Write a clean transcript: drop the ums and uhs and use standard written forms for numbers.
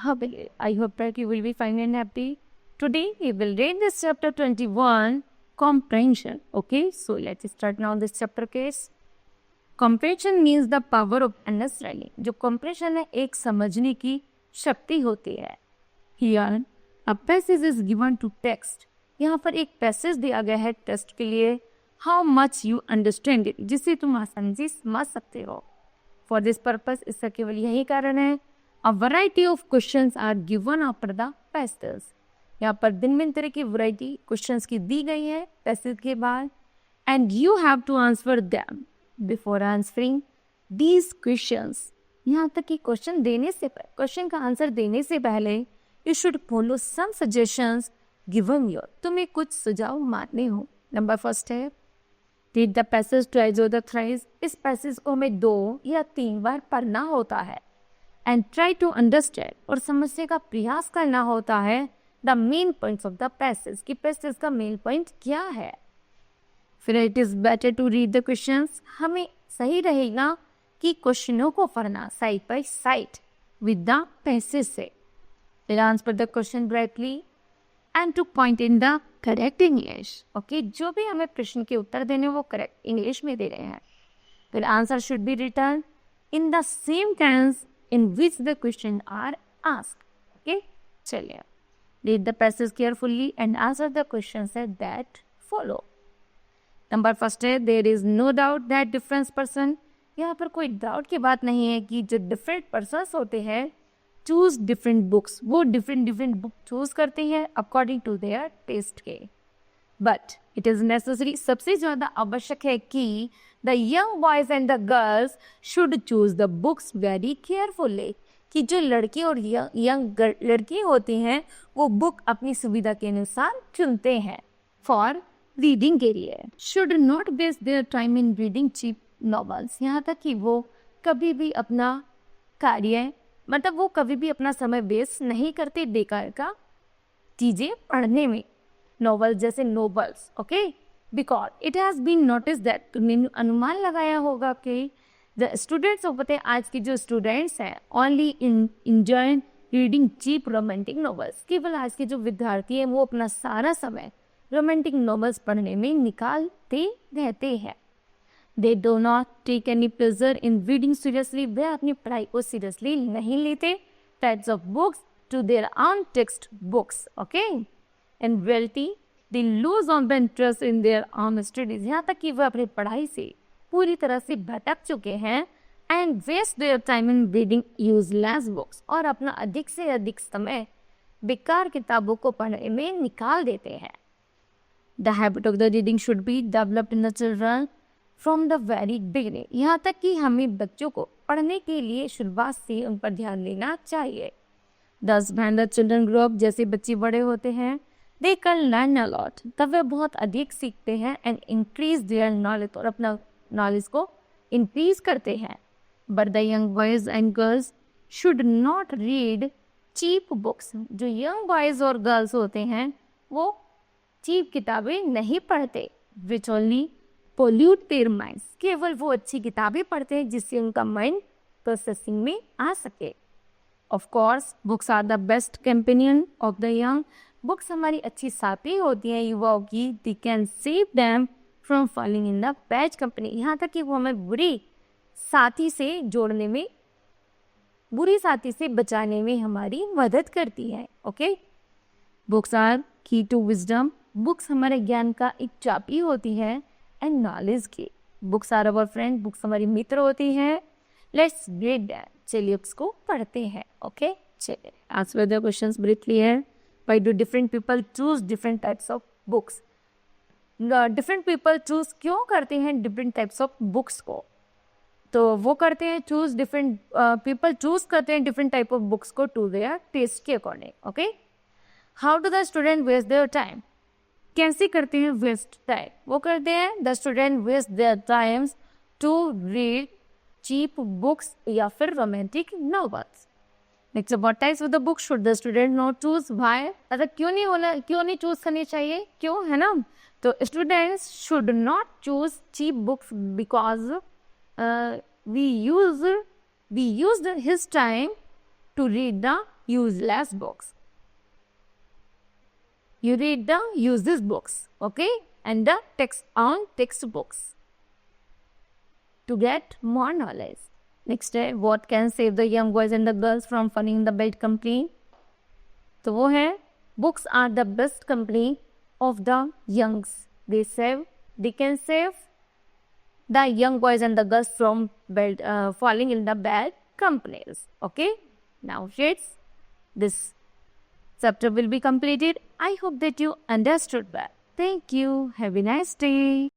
I hope that you will be fine and happy. Today we will read this chapter 21, comprehension. Okay, so let's start now this chapter case. Comprehension means the power of understanding. जो comprehension है एक समझने की शक्ति होती है. Here a passage is given to text. यहाँ पर एक passage दिया गया है टेक्स्ट के लिए. How much you understand it, जिसे तुम आसानी से समझ सकते हो. For this purpose, इसका केवल यही कारण है. A variety of questions are given after the passage. यहाँ पर भिन्न तरह की वैरायटी क्वेश्चंस की दी गई है पैसेज के बाद. And you have to answer them. Before answering these questions, यहाँ तक कि क्वेश्चन का आंसर देने से पहले you should follow some suggestions given you. तुम्हें कुछ सुझाव मानने हो. नंबर फर्स्ट है read the passage twice or thrice. इस पैसेज को हमें 2 या 3 बार पढ़ना होता है. And try to understand, और समझने का प्रयास करना होता है the main points of the passage, कि पैसेज का मेन पॉइंट क्या है. फिर it is better to read the questions. हमें सही रहेगा कि क्वेश्चनों को पढ़ना side by side with the passage से. Then answer the question directly and to point in the correct English. Okay, जो भी हमें प्रश्न के उत्तर देने वो करेक्ट इंग्लिश में दे रहे हैं. फिर answer should be written in the same tense in which the question are asked. Okay, चलिए read the passage carefully and answer the questions that follow. Number first है there is no doubt that different person. यहाँ पर कोई doubt की बात नहीं है कि जो डिफरेंट पर्सन्स होते हैं चूज डिफरेंट बुक्स, वो डिफरेंट बुक चूज करते हैं अकॉर्डिंग टू देयर टेस्ट के. बट इट इज़ नेसेसरी, सबसे ज़्यादा आवश्यक है कि the young boys and the girls should choose the books very carefully. कि जो लड़के और यंग लड़की होती हैं वो बुक अपनी सुविधा के अनुसार चुनते हैं फॉर रीडिंग के लिए. Should not waste their time in reading cheap novels. यहाँ तक कि वो कभी भी अपना कार्य वो कभी भी अपना समय वेस्ट नहीं करते बेकार का चीज़ें पढ़ने में, नॉवल जैसे novels. Okay, because it has been notice that, तुमने अनुमान लगाया होगा कि द स्टूडेंट्स होते हैं आज के जो स्टूडेंट्स हैं only enjoy reading cheap romantic novels. केवल आज के जो विद्यार्थी हैं वो अपना सारा समय रोमांटिक नॉवेल्स पढ़ने में निकालते रहते हैं. They do not take any pleasure in reading seriously. वे अपनी पढ़ाई को सीरियसली नहीं लेते. Types of books to their own text books. Okay? In reality, they lose on the interest in their own studies. यहाँ तक कि वे अपनी पढ़ाई से पूरी तरह से भटक चुके हैं and waste their time in reading useless books. और अपना अधिक से अधिक समय बेकार किताबों को पढ़ने में निकाल देते हैं. The habit of the reading should be developed in the children from the very beginning. यहाँ तक कि हमें बच्चों को पढ़ने के लिए शुरुआत से उन पर ध्यान देना चाहिए. दस when the children grow up, जैसे बच्चे बड़े होते हैं they can learn a lot, तब वे बहुत अधिक सीखते हैं एंड इंक्रीज देयर नॉलेज, और अपना नॉलेज को इंक्रीज करते हैं. But the young boys and girls should not read cheap books. जो यंग बॉयज और गर्ल्स होते हैं वो चीप किताबें नहीं पढ़ते. Which only pollute their minds. केवल वो अच्छी किताबें पढ़ते हैं जिससे उनका माइंड प्रोसेसिंग में आ सके. Of course books are the best companion of the young. Books हमारी अच्छी साथी होती हैं युवाओं की. They can save them from falling in the bad company. यहाँ तक कि वो हमें बुरी साथी से जोड़ने में, बुरी साथी से बचाने में हमारी मदद करती है. Okay, books are key to wisdom. Books हमारे ज्ञान का एक चाबी होती है एंड नॉलेज की. Books are our friend. Books हमारी मित्र होती हैं. Let's read that. चलिए उसको पढ़ते हैं. ओके, चलिए आंसर द क्वेश्चंस ब्रीफली है. Why do different people choose different types of books. Different people choose क्यों करते हैं डिफरेंट टाइप्स ऑफ बुक्स को. तो वो करते हैं चूज डिफरेंट पीपल चूज करते हैं डिफरेंट टाइप ऑफ बुक्स को टू देयर टेस्ट के अकॉर्डिंग. Okay, how do the student waste their time. कैसे करते हैं वेस्ट टाइम. वो करते हैं the student waste their times to read cheap books या फिर romantic novels. Next, what types of the book should the student not choose. Why, मतलब क्यों नहीं चूज करनी चाहिए, क्यों, है ना. तो students should not choose cheap books because we used his time to read the useless books. You read the useless books, okay, and the text on textbooks to get more knowledge. Next है, what can save the young boys and the girls from falling in the bad company? तो वो है, books are the best company of the youngs. They can save the young boys and the girls from falling in the bad companies. Okay, now kids, this chapter will be completed. I hope that you understood that. Thank you. Have a nice day.